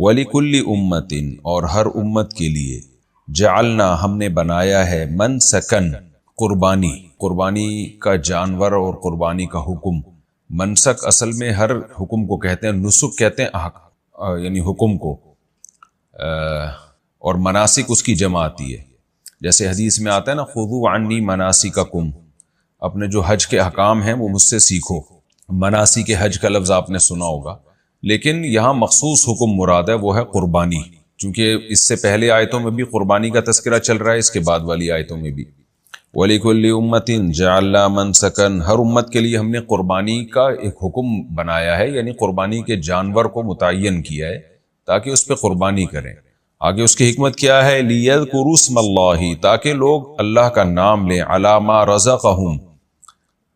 وَلِكُلِّ أُمَّةٍ اور ہر امت کے لیے جعلنا ہم نے بنایا ہے منسکن قربانی، قربانی کا جانور اور قربانی کا حکم۔ منسک اصل میں ہر حکم کو کہتے ہیں، نسک کہتے ہیں یعنی حکم کو، اور مناسک اس کی جمع آتی ہے۔ جیسے حدیث میں آتا ہے نا خذوا عنی مناسککم، اپنے جو حج کے احکام ہیں وہ مجھ سے سیکھو۔ مناسک حج کا لفظ آپ نے سنا ہوگا، لیکن یہاں مخصوص حکم مراد ہے، وہ ہے قربانی، چونکہ اس سے پہلے آیتوں میں بھی قربانی کا تذکرہ چل رہا ہے، اس کے بعد والی آیتوں میں بھی۔ وَلِكُلِّ أُمَّةٍ جَعَلْنَا مَنْسَكًا، ہر امت کے لیے ہم نے قربانی کا ایک حکم بنایا ہے، یعنی قربانی کے جانور کو متعین کیا ہے تاکہ اس پہ قربانی کریں۔ آگے اس کی حکمت کیا ہے؟ لِيَذْكُرُوا اسْمَ اللَّهِ، تاکہ لوگ اللہ کا نام لیں، عَلَىٰ مَا رَزَقَهُمْ،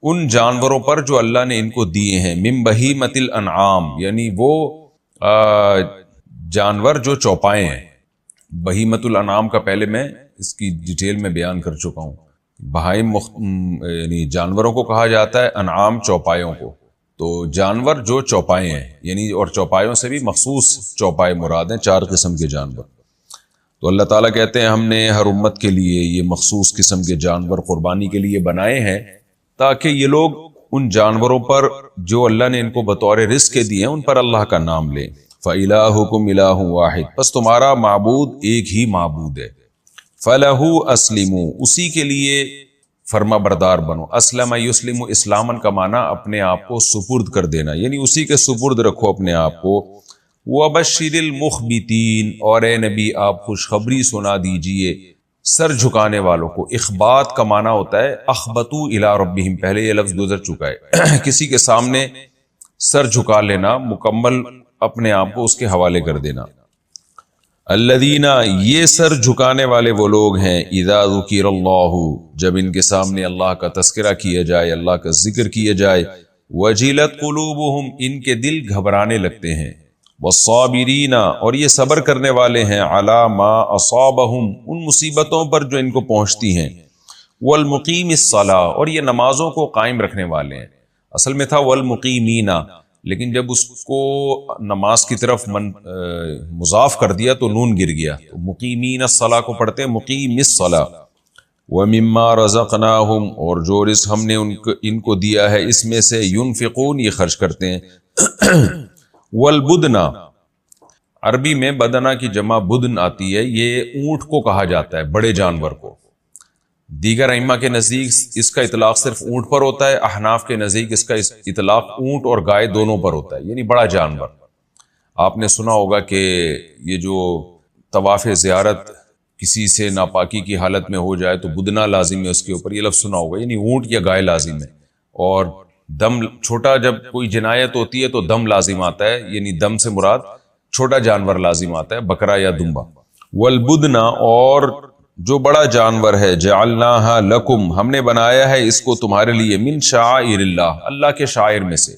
ان جانوروں پر جو اللہ نے ان کو دیے ہیں، مِن بہیمۃ الانعام، یعنی وہ جانور جو چوپائے ہیں۔ بہیمۃ الانعام کا پہلے میں اس کی ڈیٹیل میں بیان کر چکا ہوں۔ بہائم یعنی جانوروں کو کہا جاتا ہے، انعام چوپایوں کو۔ تو جانور جو چوپائے ہیں، یعنی اور چوپایوں سے بھی مخصوص چوپائے مراد ہیں، 4 قسم کے جانور۔ تو اللہ تعالیٰ کہتے ہیں ہم نے ہر امت کے لیے یہ مخصوص قسم کے جانور قربانی کے لیے بنائے ہیں، تاکہ یہ لوگ ان جانوروں پر جو اللہ نے ان کو بطور رزق کے دیے ہیں ان پر اللہ کا نام لیں۔ فَإِلَٰهُكُمْ إِلَٰهٌ وَاحِدٌ، بس تمہارا معبود ایک ہی معبود ہے۔ فَلَهُ أَسْلِمُوا، اسی کے لیے فرما بردار بنو۔ اسلم یسلم، اسلامن کا معنی اپنے آپ کو سپرد کر دینا، یعنی اسی کے سپرد رکھو اپنے آپ کو۔ وَبَشِّرِ الْمُخْبِتِينَ، اور اے نبی آپ خوشخبری سنا دیجئے سر جھکانے والوں کو۔ اخبات کا معنی ہوتا ہے اخبتوا الی ربہم، پہلے یہ لفظ گزر چکا ہے، کسی کے سامنے سر جھکا لینا، مکمل اپنے آپ کو اس کے حوالے کر دینا۔ الذین، یہ سر جھکانے والے وہ لوگ ہیں، اذا ذکر اللہ، جب ان کے سامنے اللہ کا تذکرہ کیا جائے، اللہ کا ذکر کیا جائے، وجلت قلوبہم، ان کے دل گھبرانے لگتے ہیں، والصابرین، اور یہ صبر کرنے والے ہیں، علی ما اصابہم، ان مصیبتوں پر جو ان کو پہنچتی ہیں، والمقیم الصلاۃ، اور یہ نمازوں کو قائم رکھنے والے ہیں۔ اصل میں تھا والمقیمین، لیکن جب اس کو نماز کی طرف مضاف کر دیا تو نون گر گیا، تو مقیمین الصلاۃ کو پڑھتے ہیں مقیم الصلاۃ۔ وَمِمَّا رَزَقْنَاهُمْ، اور جو رزق ہم نے ان کو دیا ہے اس میں سے، ينفقون، یہ خرچ کرتے ہیں۔ والبدنا، عربی میں بدنا کی جمع بدن آتی ہے، یہ اونٹ کو کہا جاتا ہے، بڑے جانور کو۔ دیگر ائمہ کے نزدیک اس کا اطلاق صرف اونٹ پر ہوتا ہے، احناف کے نزدیک اس کا اطلاق اونٹ اور گائے دونوں پر ہوتا ہے، یعنی بڑا جانور۔ آپ نے سنا ہوگا کہ یہ جو طواف زیارت کسی سے ناپاکی کی حالت میں ہو جائے تو بدنا لازم ہے اس کے اوپر، یہ لفظ سنا ہوگا، یعنی اونٹ یا گائے لازم ہے۔ اور دم چھوٹا، جب کوئی جنایت ہوتی ہے تو دم لازم آتا ہے، یعنی دم سے مراد چھوٹا جانور لازم آتا ہے، بکرا یا دمبا۔ والبدنا، اور جو بڑا جانور ہے، جعلناہا لکم، ہم نے بنایا ہے اس کو تمہارے لیے، من شعائر اللہ، اللہ کے شاعر میں سے۔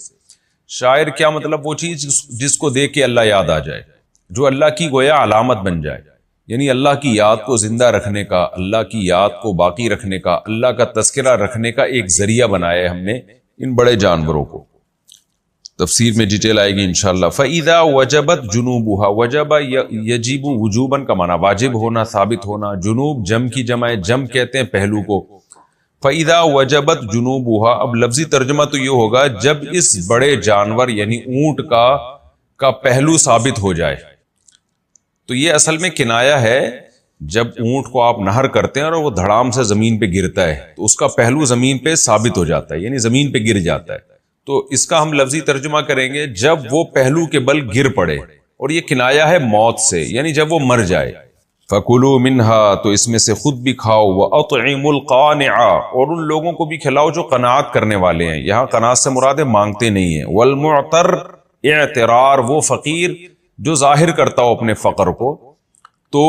شاعر کیا مطلب؟ وہ چیز جس کو دیکھ کے اللہ یاد آ جائے، جو اللہ کی گویا علامت بن جائے، یعنی اللہ کی یاد کو زندہ رکھنے کا، اللہ کی یاد کو باقی رکھنے کا، اللہ کا تذکرہ رکھنے کا ایک ذریعہ بنایا ہے ہم نے ان بڑے جانوروں کو۔ تفسیر میں ڈیٹیل آئے گی انشاءاللہ۔ فَإِذَا وَجَبَتْ جُنُوبُهَا، وجب یجب وجوباً کا معنی واجب ہونا، ثابت ہونا، جنوب جم کی جمع ہے، جم کہتے ہیں پہلو کو۔ فَإِذَا وَجَبَتْ جُنُوبُهَا، اب لفظی ترجمہ تو یہ ہوگا جب اس بڑے جانور یعنی اونٹ کا پہلو ثابت ہو جائے۔ تو یہ اصل میں کنایا ہے، جب اونٹ کو آپ نہر کرتے ہیں اور وہ دھڑام سے زمین پہ گرتا ہے تو اس کا پہلو زمین پہ ثابت ہو جاتا ہے، یعنی زمین پہ گر جاتا ہے۔ تو اس کا ہم لفظی ترجمہ کریں گے جب وہ پہلو کے بل گر پڑے، اور یہ کنایا ہے موت سے، یعنی جب وہ مر جائے۔ فَكُلُوا مِنْهَا، تو اس میں سے خود بھی کھاؤ، وَأَطْعِمُوا الْقَانِعَ، اور ان لوگوں کو بھی کھلاؤ جو قناعت کرنے والے ہیں، یہاں قناعت سے مراد ہے مانگتے نہیں ہیں۔ وَالْمُعْتَرْ، اعترار، وہ فقیر جو ظاہر کرتا ہو اپنے فقر کو، تو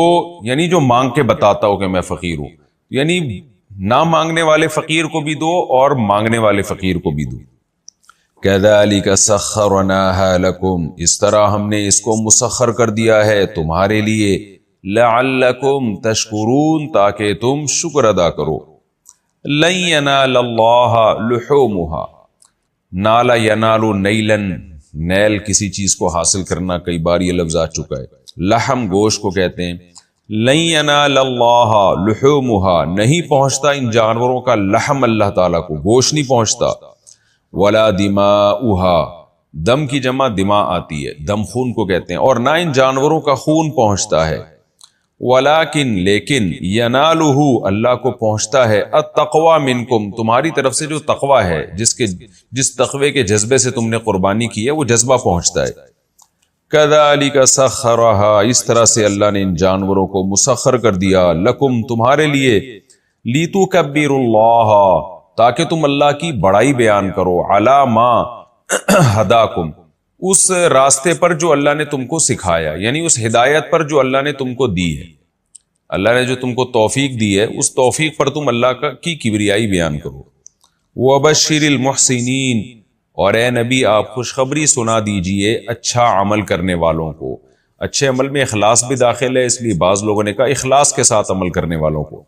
یعنی جو مانگ کے بتاتا ہو کہ میں فقیر ہوں، یعنی نہ مانگنے والے فقیر کو بھی دو اور مانگنے والے فقیر کو بھی دو۔ كَذَلِكَ سَخَّرْنَاهَا لَكُمْ، اس طرح ہم نے اس کو مسخر کر دیا ہے تمہارے لیے، لَعَلَّكُمْ تَشْكُرُونَ، تاکہ تم شکر ادا کرو۔ لَن يَنَالَ اللَّهَ لُحُومُهَا، نَالَ يَنَالُ نَيْلًا، نیل کسی چیز کو حاصل کرنا، کئی بار یہ لفظ آ چکا ہے. لحم گوشت کو کہتے ہیں. لن ینال اللہ لحومها، نہیں پہنچتا ان جانوروں کا لحم اللہ تعالیٰ کو، گوشت نہیں پہنچتا. ولا دماؤها، دم کی جمع دماء آتی ہے، دم خون کو کہتے ہیں، اور نہ ان جانوروں کا خون پہنچتا ہے. ولیکن لیکن ینالہ، اللہ کو پہنچتا ہے التقوی منکم، تمہاری طرف سے جو تقوی ہے، جس تقوی کے جذبے سے تم نے قربانی کی ہے وہ جذبہ پہنچتا ہے. کذالک سخرھا، اس طرح سے اللہ نے ان جانوروں کو مسخر کر دیا، لکم تمہارے لیے، لیتکبروا اللہ، تاکہ تم اللہ کی بڑائی بیان کرو، علی ما ہداکم، اس راستے پر جو اللہ نے تم کو سکھایا، یعنی اس ہدایت پر جو اللہ نے تم کو دی ہے. اللہ نے جو تم کو توفیق دی ہے اس توفیق پر تم اللہ کی کبریائی بیان کرو. وبشر المحسنین، اور اے نبی آپ خوشخبری سنا دیجئے اچھا عمل کرنے والوں کو. اچھے عمل میں اخلاص بھی داخل ہے، اس لیے بعض لوگوں نے کہا اخلاص کے ساتھ عمل کرنے والوں کو.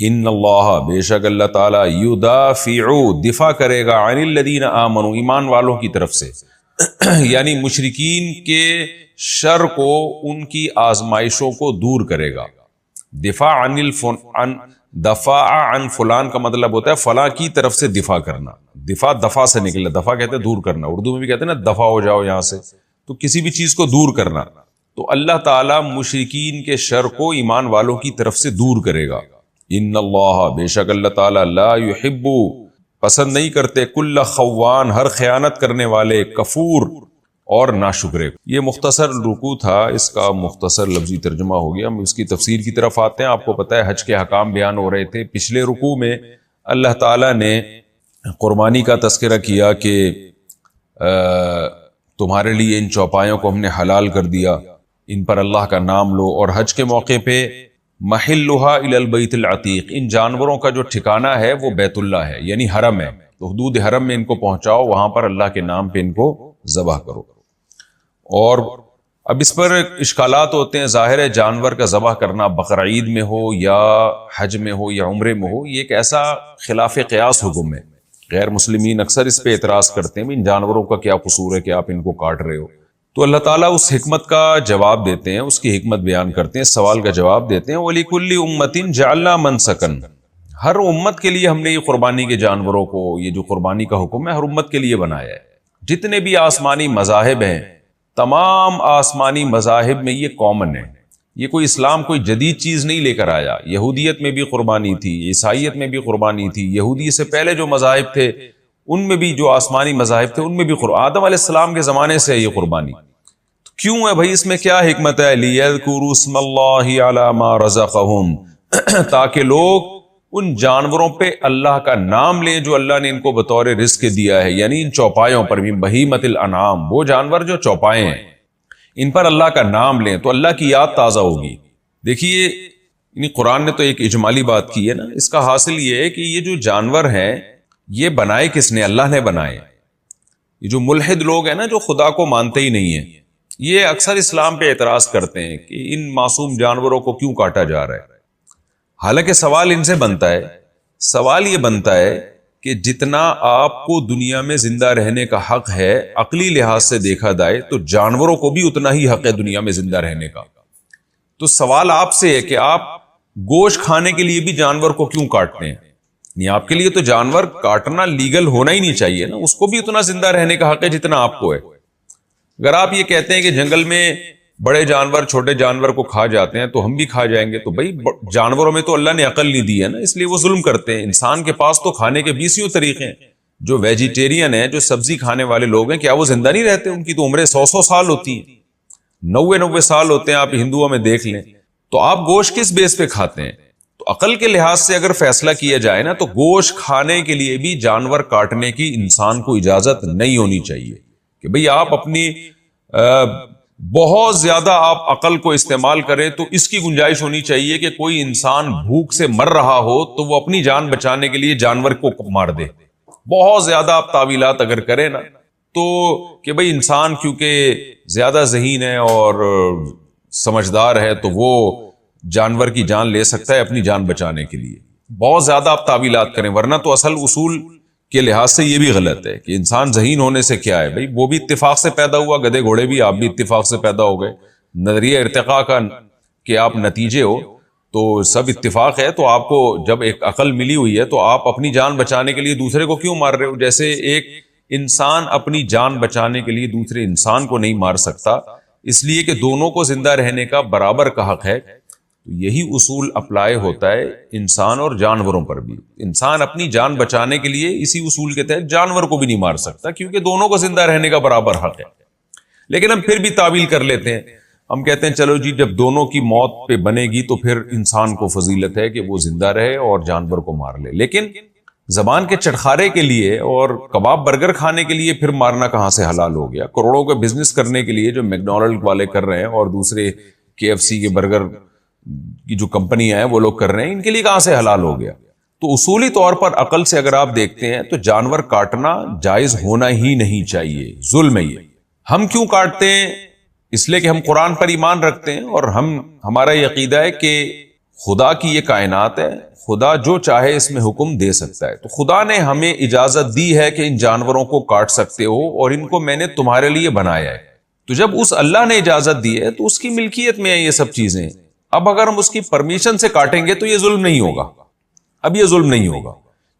ان اللہ، بے شک اللہ تعالیٰ، یدافع، دفاع کرے گا، عن الذین آمنوا، ایمان والوں کی طرف سے، یعنی مشرکین کے شر کو، ان کی آزمائشوں کو دور کرے گا. دفاع دفاع عن فلان کا مطلب ہوتا ہے فلاں کی طرف سے دفاع کرنا. دفاع سے نکلا، دفاع کہتے ہیں دور کرنا، اردو میں بھی کہتے ہیں نا دفاع ہو جاؤ یہاں سے، تو کسی بھی چیز کو دور کرنا. تو اللہ تعالیٰ مشرکین کے شر کو ایمان والوں کی طرف سے دور کرے گا. ان اللہ، بے شک اللہ تعالیٰ، لا یحب، پسند نہیں کرتے، کل خوان، ہر خیانت کرنے والے، کفور، اور ناشکرے. یہ مختصر رکوع تھا، اس کا مختصر لفظی ترجمہ ہو گیا. ہم اس کی تفسیر کی طرف آتے ہیں. آپ کو پتہ ہے حج کے حکام بیان ہو رہے تھے. پچھلے رکوع میں اللہ تعالیٰ نے قربانی کا تذکرہ کیا کہ تمہارے لیے ان چوپایوں کو ہم نے حلال کر دیا، ان پر اللہ کا نام لو. اور حج کے موقع پہ محلھا الی البیت العتیق، ان جانوروں کا جو ٹھکانہ ہے وہ بیت اللہ ہے، یعنی حرم ہے. تو حدود حرم میں ان کو پہنچاؤ، وہاں پر اللہ کے نام پہ ان کو ذبح کرو. اور اب اس پر اشکالات ہوتے ہیں. ظاہر ہے جانور کا ذبح کرنا بقر عید میں ہو یا حج میں ہو یا عمرے میں ہو، یہ ایک ایسا خلاف قیاس حکم ہے. غیر مسلمین اکثر اس پہ اعتراض کرتے ہیں ان جانوروں کا کیا قصور ہے کہ آپ ان کو کاٹ رہے ہو. تو اللہ تعالیٰ اس حکمت کا جواب دیتے ہیں، اس کی حکمت بیان کرتے ہیں، اس سوال کا جواب دیتے ہیں. وَلِكُلِّ أُمَّةٍ جَعَلْنَا مَنْسَكًا، ہر امت کے لیے ہم نے یہ قربانی کے جانوروں کو، یہ جو قربانی کا حکم ہے ہر امت کے لیے بنایا ہے. جتنے بھی آسمانی مذاہب ہیں، تمام آسمانی مذاہب میں یہ کامن ہے. یہ کوئی اسلام کوئی جدید چیز نہیں لے کر آیا. یہودیت میں بھی قربانی تھی، عیسائیت میں بھی قربانی تھی، یہودی سے پہلے جو مذاہب تھے ان میں بھی، جو آسمانی مذاہب تھے ان میں بھی آدم علیہ السلام کے زمانے سے یہ قربانی. تو کیوں ہے بھائی، اس میں کیا حکمت ہے؟ لِيَذْكُرُوا اسْمَ اللَّهِ عَلَى مَا رَزَقَهُمْ، تاکہ لوگ ان جانوروں پہ اللہ کا نام لیں جو اللہ نے ان کو بطور رزق دیا ہے، یعنی ان چوپایوں پر بھی، بہیمۃ الانعام، وہ جانور جو چوپائے ہیں ان پر اللہ کا نام لیں تو اللہ کی یاد تازہ ہوگی. دیکھیے یعنی قرآن نے تو ایک اجمالی بات کی ہے نا، اس کا حاصل یہ ہے کہ یہ جو جانور ہیں یہ بنائے کس نے؟ اللہ نے بنائے. یہ جو ملحد لوگ ہیں نا، جو خدا کو مانتے ہی نہیں ہیں، یہ اکثر اسلام پہ اعتراض کرتے ہیں کہ ان معصوم جانوروں کو کیوں کاٹا جا رہا ہے. حالانکہ سوال ان سے بنتا ہے، سوال یہ بنتا ہے کہ جتنا آپ کو دنیا میں زندہ رہنے کا حق ہے عقلی لحاظ سے دیکھا جائے تو جانوروں کو بھی اتنا ہی حق ہے دنیا میں زندہ رہنے کا. تو سوال آپ سے ہے کہ آپ گوشت کھانے کے لیے بھی جانور کو کیوں کاٹتے ہیں؟ نہیں، آپ کے لیے تو جانور کاٹنا لیگل ہونا ہی نہیں چاہیے نا، اس کو بھی اتنا زندہ رہنے کا حق ہے جتنا آپ کو ہے. اگر آپ یہ کہتے ہیں کہ جنگل میں بڑے جانور چھوٹے جانور کو کھا جاتے ہیں تو ہم بھی کھا جائیں گے، تو بھائی جانوروں میں تو اللہ نے عقل نہیں دی ہے نا، اس لیے وہ ظلم کرتے ہیں. انسان کے پاس تو کھانے کے 20 طریقے ہیں. جو ویجیٹیرین ہیں، جو سبزی کھانے والے لوگ ہیں، کیا وہ زندہ نہیں رہتے؟ ان کی تو عمریں 100 سال ہوتی ہیں، 90 سال ہوتے ہیں. آپ ہندوؤں میں دیکھ لیں. تو آپ گوشت کس بیس پہ کھاتے ہیں؟ تو عقل کے لحاظ سے اگر فیصلہ کیا جائے نا، تو گوشت کھانے کے لیے بھی جانور کاٹنے کی انسان کو اجازت نہیں ہونی چاہیے. کہ بھئی آپ اپنی بہت زیادہ آپ عقل کو استعمال کریں تو اس کی گنجائش ہونی چاہیے کہ کوئی انسان بھوک سے مر رہا ہو تو وہ اپنی جان بچانے کے لیے جانور کو مار دے. بہت زیادہ آپ تعویلات اگر کریں نا تو کہ بھئی انسان کیونکہ زیادہ ذہین ہے اور سمجھدار ہے تو وہ جانور کی جان لے سکتا ہے اپنی جان بچانے کے لیے. بہت زیادہ آپ تعویلات کریں، ورنہ تو اصل اصول کے لحاظ سے یہ بھی غلط ہے کہ انسان ذہین ہونے سے کیا ہے بھائی، وہ بھی اتفاق سے پیدا ہوا، گدھے گھوڑے بھی، آپ بھی اتفاق سے پیدا ہو گئے، نظریہ ارتقاء کا کہ آپ نتیجے ہو تو سب اتفاق ہے، تو آپ کو جب ایک عقل ملی ہوئی ہے تو آپ اپنی جان بچانے کے لیے دوسرے کو کیوں مار رہے ہو؟ جیسے ایک انسان اپنی جان بچانے کے لیے دوسرے انسان کو نہیں مار سکتا، اس لیے کہ دونوں کو زندہ رہنے کا برابر کا حق ہے، تو یہی اصول اپلائی ہوتا ہے انسان اور جانوروں پر بھی۔ انسان اپنی جان بچانے کے لیے اسی اصول کے تحت جانور کو بھی نہیں مار سکتا، کیونکہ دونوں کو زندہ رہنے کا برابر حق ہے۔ لیکن ہم پھر بھی تعویل کر لیتے ہیں، ہم کہتے ہیں چلو جی جب دونوں کی موت پہ بنے گی تو پھر انسان کو فضیلت ہے کہ وہ زندہ رہے اور جانور کو مار لے، لیکن زبان کے چٹخارے کے لیے اور کباب برگر کھانے کے لیے پھر مارنا کہاں سے حلال ہو گیا؟ کروڑوں کا بزنس کرنے کے لیے جو میکڈونلڈ والے کر رہے ہیں اور دوسرے KFC کے برگر کی جو کمپنیاں ہیں وہ لوگ کر رہے ہیں، ان کے لیے کہاں سے حلال ہو گیا؟ تو اصولی طور پر عقل سے اگر آپ دیکھتے ہیں تو جانور کاٹنا جائز ہونا ہی نہیں چاہیے، ظلم ہے یہ۔ ہم کیوں کاٹتے ہیں؟ اس لیے کہ ہم قرآن پر ایمان رکھتے ہیں اور ہمارا یہ عقیدہ ہے کہ خدا کی یہ کائنات ہے، خدا جو چاہے اس میں حکم دے سکتا ہے، تو خدا نے ہمیں اجازت دی ہے کہ ان جانوروں کو کاٹ سکتے ہو اور ان کو میں نے تمہارے لیے بنایا ہے۔ تو جب اس اللہ نے اجازت دی ہے تو اس کی ملکیت میں ہے یہ سب چیزیں، اب اگر ہم اس کی پرمیشن سے کاٹیں گے تو یہ ظلم نہیں ہوگا، اب یہ ظلم نہیں ہوگا،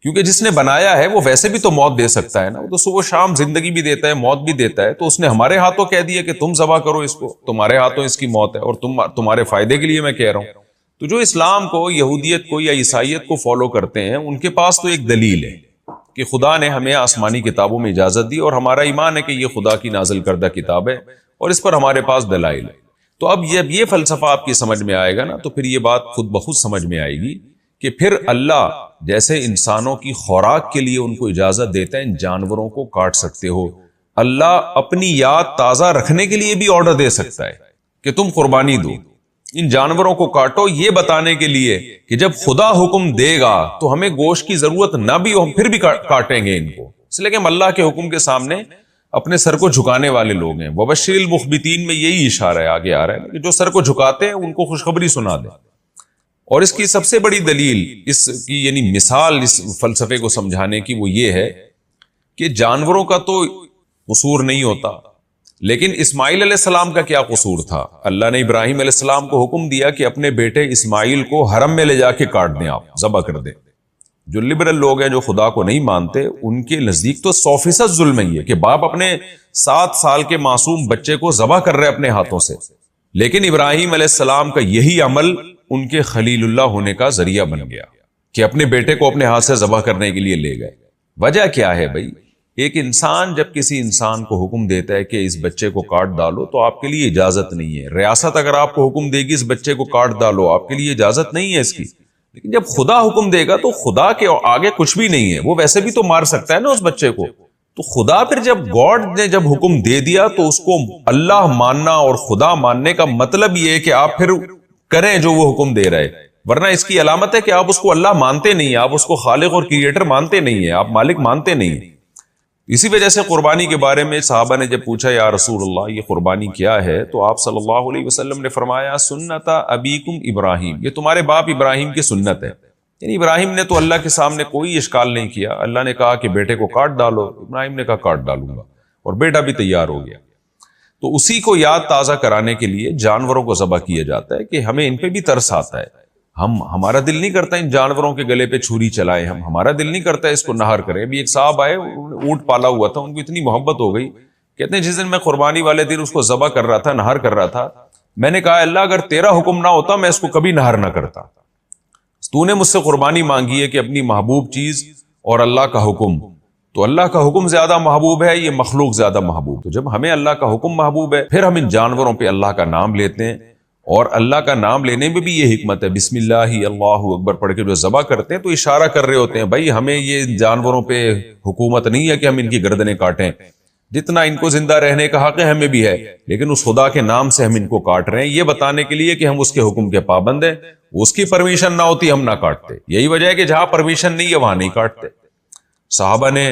کیونکہ جس نے بنایا ہے وہ ویسے بھی تو موت دے سکتا ہے نا، وہ تو صبح شام زندگی بھی دیتا ہے، موت بھی دیتا ہے، تو اس نے ہمارے ہاتھوں کہہ دیا کہ تم ذبح کرو اس کو، تمہارے ہاتھوں اس کی موت ہے اور تمہارے فائدے کے لیے میں کہہ رہا ہوں۔ تو جو اسلام کو، یہودیت کو یا عیسائیت کو فالو کرتے ہیں ان کے پاس تو ایک دلیل ہے کہ خدا نے ہمیں آسمانی کتابوں میں اجازت دی اور ہمارا ایمان ہے کہ یہ خدا کی نازل کردہ کتاب ہے اور اس پر ہمارے پاس دلائل ہے۔ تو اب جب یہ فلسفہ آپ کی سمجھ میں آئے گا نا تو پھر یہ بات خود بخود سمجھ میں آئے گی کہ پھر اللہ جیسے انسانوں کی خوراک کے لیے ان کو اجازت دیتا ہے ان جانوروں کو کاٹ سکتے ہو، اللہ اپنی یاد تازہ رکھنے کے لیے بھی آرڈر دے سکتا ہے کہ تم قربانی دو، ان جانوروں کو کاٹو، یہ بتانے کے لیے کہ جب خدا حکم دے گا تو ہمیں گوشت کی ضرورت نہ بھی ہو، ہم پھر بھی کاٹیں گے ان کو، اس لیے کہ ہم اللہ کے حکم کے سامنے اپنے سر کو جھکانے والے لوگ ہیں۔ وبشر المخبتین میں یہی اشارہ ہے، آگے آ رہا ہے کہ جو سر کو جھکاتے ہیں ان کو خوشخبری سنا دیں۔ اور اس کی سب سے بڑی دلیل، اس کی یعنی مثال اس فلسفے کو سمجھانے کی وہ یہ ہے کہ جانوروں کا تو قصور نہیں ہوتا، لیکن اسماعیل علیہ السلام کا کیا قصور تھا؟ اللہ نے ابراہیم علیہ السلام کو حکم دیا کہ اپنے بیٹے اسماعیل کو حرم میں لے جا کے کاٹ دیں، آپ ذبح کر دیں۔ جو لبرل لوگ ہیں، جو خدا کو نہیں مانتے، ان کے نزدیک تو 100% ظلم ہے کہ باپ اپنے 7 سال کے معصوم بچے کو ذبح کر رہے اپنے ہاتھوں سے، لیکن ابراہیم علیہ السلام کا یہی عمل ان کے خلیل اللہ ہونے کا ذریعہ بن گیا کہ اپنے بیٹے کو اپنے ہاتھ سے ذبح کرنے کے لیے لے گئے۔ وجہ کیا ہے بھائی؟ ایک انسان جب کسی انسان کو حکم دیتا ہے کہ اس بچے کو کاٹ ڈالو تو آپ کے لیے اجازت نہیں ہے۔ ریاست اگر آپ کو حکم دے گی اس بچے کو کاٹ ڈالو، آپ کے لیے اجازت نہیں ہے اس کی، لیکن جب خدا حکم دے گا تو خدا کے آگے کچھ بھی نہیں ہے، وہ ویسے بھی تو مار سکتا ہے نا اس بچے کو۔ تو خدا پھر جب گاڈ نے جب حکم دے دیا تو اس کو اللہ ماننا اور خدا ماننے کا مطلب یہ ہے کہ آپ پھر کریں جو وہ حکم دے رہے، ورنہ اس کی علامت ہے کہ آپ اس کو اللہ مانتے نہیں، آپ اس کو خالق اور کریٹر مانتے نہیں ہیں، آپ مالک مانتے نہیں ہیں۔ اسی وجہ سے قربانی کے بارے میں صحابہ نے جب پوچھا یا رسول اللہ یہ قربانی کیا ہے، تو آپ صلی اللہ علیہ وسلم نے فرمایا سنت ابیکم ابراہیم، یہ تمہارے باپ ابراہیم کی سنت ہے۔ یعنی ابراہیم نے تو اللہ کے سامنے کوئی اشکال نہیں کیا، اللہ نے کہا کہ بیٹے کو کاٹ ڈالو، ابراہیم نے کہا کاٹ ڈالوں گا، اور بیٹا بھی تیار ہو گیا۔ تو اسی کو یاد تازہ کرانے کے لیے جانوروں کو ذبح کیا جاتا ہے کہ ہمیں ان پہ بھی ترس آتا ہے، ہمارا دل نہیں کرتا ان جانوروں کے گلے پہ چھری چلائیں، ہمارا دل نہیں کرتا اس کو نہر کریں۔ ابھی ایک صاحب آئے، اونٹ پالا ہوا تھا، ان کو اتنی محبت ہو گئی، کہتے ہیں جس دن میں قربانی والے دن اس کو ذبح کر رہا تھا، نہر کر رہا تھا، میں نے کہا اللہ اگر تیرا حکم نہ ہوتا میں اس کو کبھی نہر نہ کرتا، تو نے مجھ سے قربانی مانگی ہے کہ اپنی محبوب چیز اور اللہ کا حکم، تو اللہ کا حکم زیادہ محبوب ہے، یہ مخلوق زیادہ محبوب، تو جب ہمیں اللہ کا حکم محبوب ہے پھر ہم ان جانوروں پہ اللہ کا نام لیتے ہیں، اور اللہ کا نام لینے میں بھی یہ حکمت ہے، بسم اللہ اللہ اکبر پڑھ کے جو ذبح کرتے ہیں تو اشارہ کر رہے ہوتے ہیں بھائی ہمیں یہ جانوروں پہ حکومت نہیں ہے کہ ہم ان کی گردنیں کاٹیں، جتنا ان کو زندہ رہنے کا حق ہے ہمیں بھی ہے، لیکن اس خدا کے نام سے ہم ان کو کاٹ رہے ہیں، یہ بتانے کے لیے کہ ہم اس کے حکم کے پابند ہیں، اس کی پرمیشن نہ ہوتی ہم نہ کاٹتے۔ یہی وجہ ہے کہ جہاں پرمیشن نہیں ہے وہاں نہیں کاٹتے۔ صحابہ نے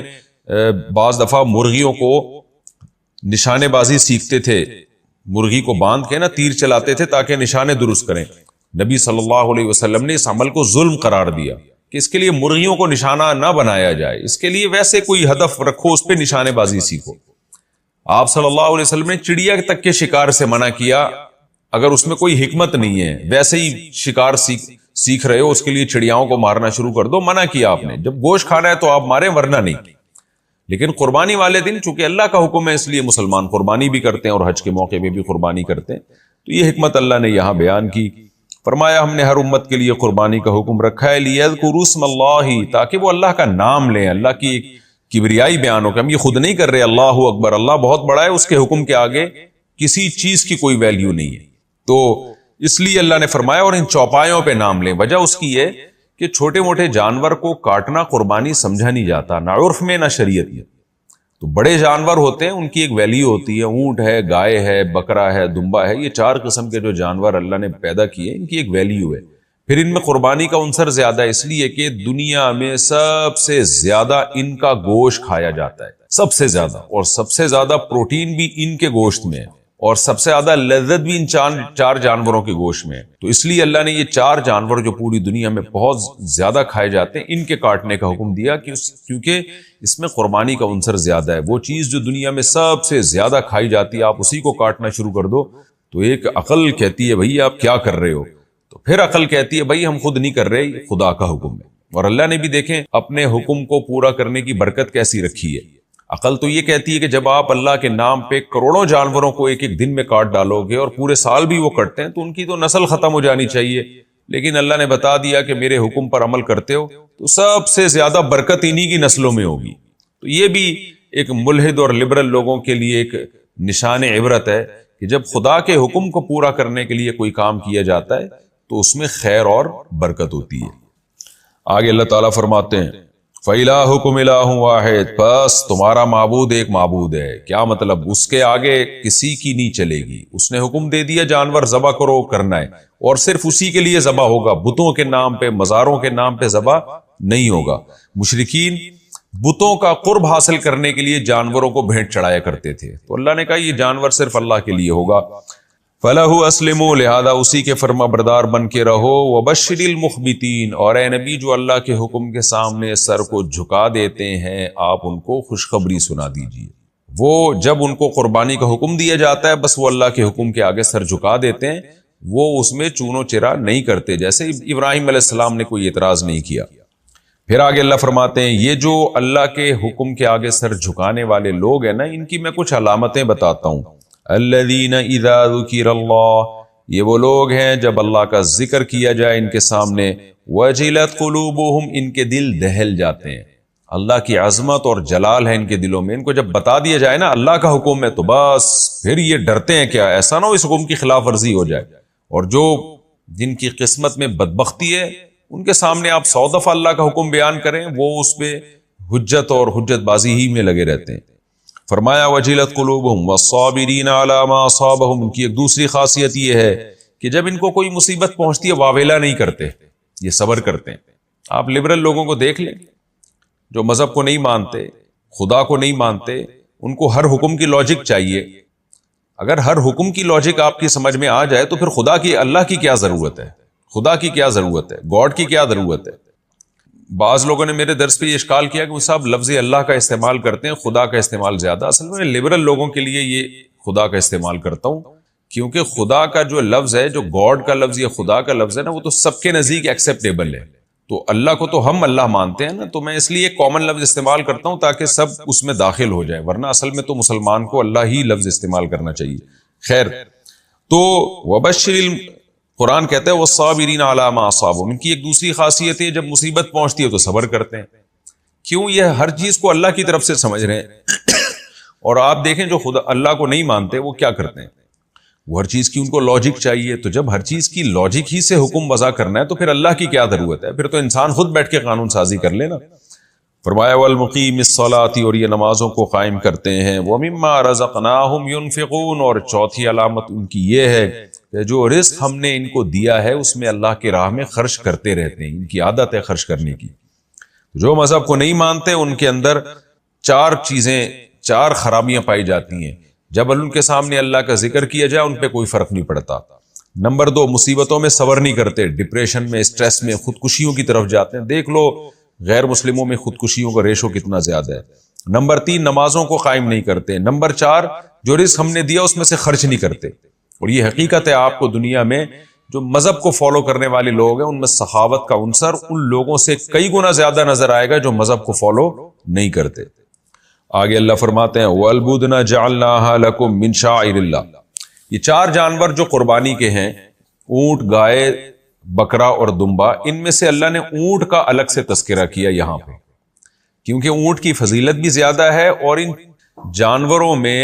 بعض دفعہ مرغیوں کو نشانے بازی سیکھتے تھے، مرغی کو باندھ کے نا تیر چلاتے تھے تاکہ نشانے درست کریں، نبی صلی اللہ علیہ وسلم نے اس عمل کو ظلم قرار دیا کہ اس کے لیے مرغیوں کو نشانہ نہ بنایا جائے، اس کے لیے ویسے کوئی ہدف رکھو، اس پہ نشانے بازی سیکھو۔ آپ صلی اللہ علیہ وسلم نے چڑیا تک کے شکار سے منع کیا، اگر اس میں کوئی حکمت نہیں ہے، ویسے ہی شکار سیکھ رہے ہو، اس کے لیے چڑیاؤں کو مارنا شروع کر دو، منع کیا آپ نے۔ جب گوشت کھانا ہے تو آپ ماریں، ورنہ نہیں۔ لیکن قربانی والے دن چونکہ اللہ کا حکم ہے، اس لیے مسلمان قربانی بھی کرتے ہیں اور حج کے موقع پہ بھی قربانی کرتے ہیں۔ تو یہ حکمت اللہ نے یہاں بیان کی۔ فرمایا ہم نے ہر امت کے لیے قربانی کا حکم رکھا ہے، لِيَذْكُرُوا اسْمَ اللَّهِ، تاکہ وہ اللہ کا نام لیں، اللہ کی کبریائی بیان ہو کہ ہم یہ خود نہیں کر رہے، اللہ اکبر، اللہ بہت بڑا ہے، اس کے حکم کے آگے کسی چیز کی کوئی ویلیو نہیں ہے۔ تو اس لیے اللہ نے فرمایا اور ان چوپایوں پہ نام لیں۔ وجہ اس کی ہے کہ چھوٹے موٹے جانور کو کاٹنا قربانی سمجھا نہیں جاتا، نہ عرف میں نہ شریعت میں۔ تو بڑے جانور ہوتے ہیں، ان کی ایک ویلیو ہوتی ہے، اونٹ ہے، گائے ہے، بکرا ہے، دمبا ہے، یہ 4 قسم کے جو جانور اللہ نے پیدا کیے ان کی ایک ویلیو ہے۔ پھر ان میں قربانی کا عنصر زیادہ ہے، اس لیے کہ دنیا میں سب سے زیادہ ان کا گوشت کھایا جاتا ہے، سب سے زیادہ، اور سب سے زیادہ پروٹین بھی ان کے گوشت میں ہے، اور سب سے زیادہ لذت بھی ان 4 جانوروں کے گوشت میں ہے۔ تو اس لیے اللہ نے یہ 4 جانور جو پوری دنیا میں بہت زیادہ کھائے جاتے ہیں، ان کے کاٹنے کا حکم دیا، کیونکہ اس میں قربانی کا عنصر زیادہ ہے۔ وہ چیز جو دنیا میں سب سے زیادہ کھائی جاتی ہے، آپ اسی کو کاٹنا شروع کر دو تو ایک عقل کہتی ہے بھائی آپ کیا کر رہے ہو، تو پھر عقل کہتی ہے بھائی ہم خود نہیں کر رہے، یہ خدا کا حکم ہے۔ اور اللہ نے بھی دیکھیں اپنے حکم کو پورا کرنے کی برکت کیسی رکھی ہے۔ عقل تو یہ کہتی ہے کہ جب آپ اللہ کے نام پہ کروڑوں جانوروں کو ایک ایک دن میں کاٹ ڈالو گے اور پورے سال بھی وہ کٹتے ہیں تو ان کی تو نسل ختم ہو جانی چاہیے، لیکن اللہ نے بتا دیا کہ میرے حکم پر عمل کرتے ہو تو سب سے زیادہ برکت انہی کی نسلوں میں ہوگی۔ تو یہ بھی ایک ملحد اور لبرل لوگوں کے لیے ایک نشان عبرت ہے کہ جب خدا کے حکم کو پورا کرنے کے لیے کوئی کام کیا جاتا ہے تو اس میں خیر اور برکت ہوتی ہے۔ آگے اللہ تعالیٰ فرماتے ہیں فَإِلَٰهُكُمْ إِلَٰهٌ وَاحِدٌ، بس تمہارا معبود ایک معبود ہے۔ کیا مطلب؟ اس کے آگے کسی کی نہیں چلے گی۔ اس نے حکم دے دیا جانور ذبح کرو، کرنا ہے، اور صرف اسی کے لیے ذبح ہوگا، بتوں کے نام پہ، مزاروں کے نام پہ ذبح نہیں ہوگا۔ مشرکین بتوں کا قرب حاصل کرنے کے لیے جانوروں کو بھیٹ چڑھایا کرتے تھے، تو اللہ نے کہا یہ جانور صرف اللہ کے لیے ہوگا۔ فَلَهُ أَسْلِمُوا، لہذا اسی کے فرما بردار بن کے رہو۔ وَبَشِّرِ الْمُخْبِتِينَ، اور اے نبی جو اللہ کے حکم کے سامنے سر کو جھکا دیتے ہیں آپ ان کو خوشخبری سنا دیجیے۔ وہ جب ان کو قربانی کا حکم دیا جاتا ہے بس وہ اللہ کے حکم کے آگے سر جھکا دیتے ہیں، وہ اس میں چون و چرا نہیں کرتے، جیسے ابراہیم علیہ السلام نے کوئی اعتراض نہیں کیا۔ پھر آگے اللہ فرماتے ہیں یہ جو اللہ کے حکم کے آگے سر جھکانے والے لوگ ہیں نا، ان کی میں کچھ علامتیں بتاتا ہوں۔ الذین اذا ذکر اللہ، یہ وہ لوگ ہیں جب اللہ کا ذکر کیا جائے ان کے سامنے، وجلت قلوبہم، ان کے دل دہل جاتے ہیں۔ اللہ کی عظمت اور جلال ہے ان کے دلوں میں، ان کو جب بتا دیا جائے نا اللہ کا حکم ہے تو بس پھر یہ ڈرتے ہیں، کیا ایسا نہ ہو اس حکم کی خلاف ورزی ہو جائے۔ اور جو جن کی قسمت میں بدبختی ہے ان کے سامنے آپ 100 دفعہ اللہ کا حکم بیان کریں، وہ اس پہ حجت اور حجت بازی ہی میں لگے رہتے ہیں۔ فرمایا وجلت قلوبہم والصابرین علی ما اصابہم، ان کی ایک دوسری خاصیت یہ ہے کہ جب ان کو کوئی مصیبت پہنچتی ہے واویلا نہیں کرتے، یہ صبر کرتے ہیں۔ آپ لبرل لوگوں کو دیکھ لیں جو مذہب کو نہیں مانتے، خدا کو نہیں مانتے، ان کو ہر حکم کی لاجک چاہیے۔ اگر ہر حکم کی لاجک آپ کی سمجھ میں آ جائے تو پھر خدا کی، اللہ کی کیا ضرورت ہے؟ خدا کی کیا ضرورت ہے؟ گاڈ کی کیا ضرورت ہے؟ بعض لوگوں نے میرے درس پہ یہ اشکال کیا کہ وہ صاحب لفظ اللہ کا استعمال کرتے ہیں، خدا کا استعمال زیادہ۔ اصل میں لبرل لوگوں کے لیے یہ خدا کا استعمال کرتا ہوں، کیونکہ خدا کا جو لفظ ہے، جو گاڈ کا لفظ یا خدا کا لفظ ہے نا، وہ تو سب کے نزدیک ایکسیپٹیبل ہے۔ تو اللہ کو تو ہم اللہ مانتے ہیں نا، تو میں اس لیے ایک کامن لفظ استعمال کرتا ہوں تاکہ سب اس میں داخل ہو جائے، ورنہ اصل میں تو مسلمان کو اللہ ہی لفظ استعمال کرنا چاہیے۔ خیر، تو وبشر، قرآن کہتا ہے والصابرین علی ما اصابہم، ان کی ایک دوسری خاصیت ہے جب مصیبت پہنچتی ہے تو صبر کرتے ہیں۔ کیوں؟ یہ ہر چیز کو اللہ کی طرف سے سمجھ رہے ہیں۔ اور آپ دیکھیں جو خدا اللہ کو نہیں مانتے وہ کیا کرتے ہیں، وہ ہر چیز کی ان کو لاجک چاہیے۔ تو جب ہر چیز کی لاجک ہی سے حکم وضع کرنا ہے تو پھر اللہ کی کیا ضرورت ہے؟ پھر تو انسان خود بیٹھ کے قانون سازی کر لینا۔ فرمایا والمقیم الصلاۃ، اور یہ نمازوں کو قائم کرتے ہیں، ومما رزقناہم ينفقون، اور چوتھی علامت ان کی یہ ہے کہ جو رزق ہم نے ان کو دیا ہے اس میں اللہ کی راہ میں خرچ کرتے رہتے ہیں، ان کی عادت ہے خرچ کرنے کی۔ جو مذہب کو نہیں مانتے ان کے اندر 4 چیزیں، 4 خرابیاں پائی جاتی ہیں۔ جب ان کے سامنے اللہ کا ذکر کیا جائے ان پہ کوئی فرق نہیں پڑتا، نمبر 2 مصیبتوں میں صبر نہیں کرتے، ڈپریشن میں، اسٹریس میں، خودکشیوں کی طرف جاتے ہیں. دیکھ لو غیر مسلموں میں خودکشیوں کا ریشو کتنا زیادہ ہے. نمبر 3 نمازوں کو قائم نہیں کرتے. نمبر 4 جو رزق ہم نے دیا اس میں سے خرچ نہیں کرتے. اور یہ حقیقت ہے، آپ کو دنیا میں جو مذہب کو فالو کرنے والے لوگ ہیں ان میں سخاوت کا عنصر ان لوگوں سے کئی گنا زیادہ نظر آئے گا جو مذہب کو فالو نہیں کرتے. آگے اللہ فرماتے ہیں وَالْبُدْنَ جَعَلْنَاهَا لَكُم مِّن شَعَائِرِ اللَّهِ. یہ 4 جانور جو قربانی کے ہیں، اونٹ، گائے، بکرا اور دمبا، ان میں سے اللہ نے اونٹ کا الگ سے تذکرہ کیا یہاں پہ، کیونکہ اونٹ کی فضیلت بھی زیادہ ہے. اور ان جانوروں میں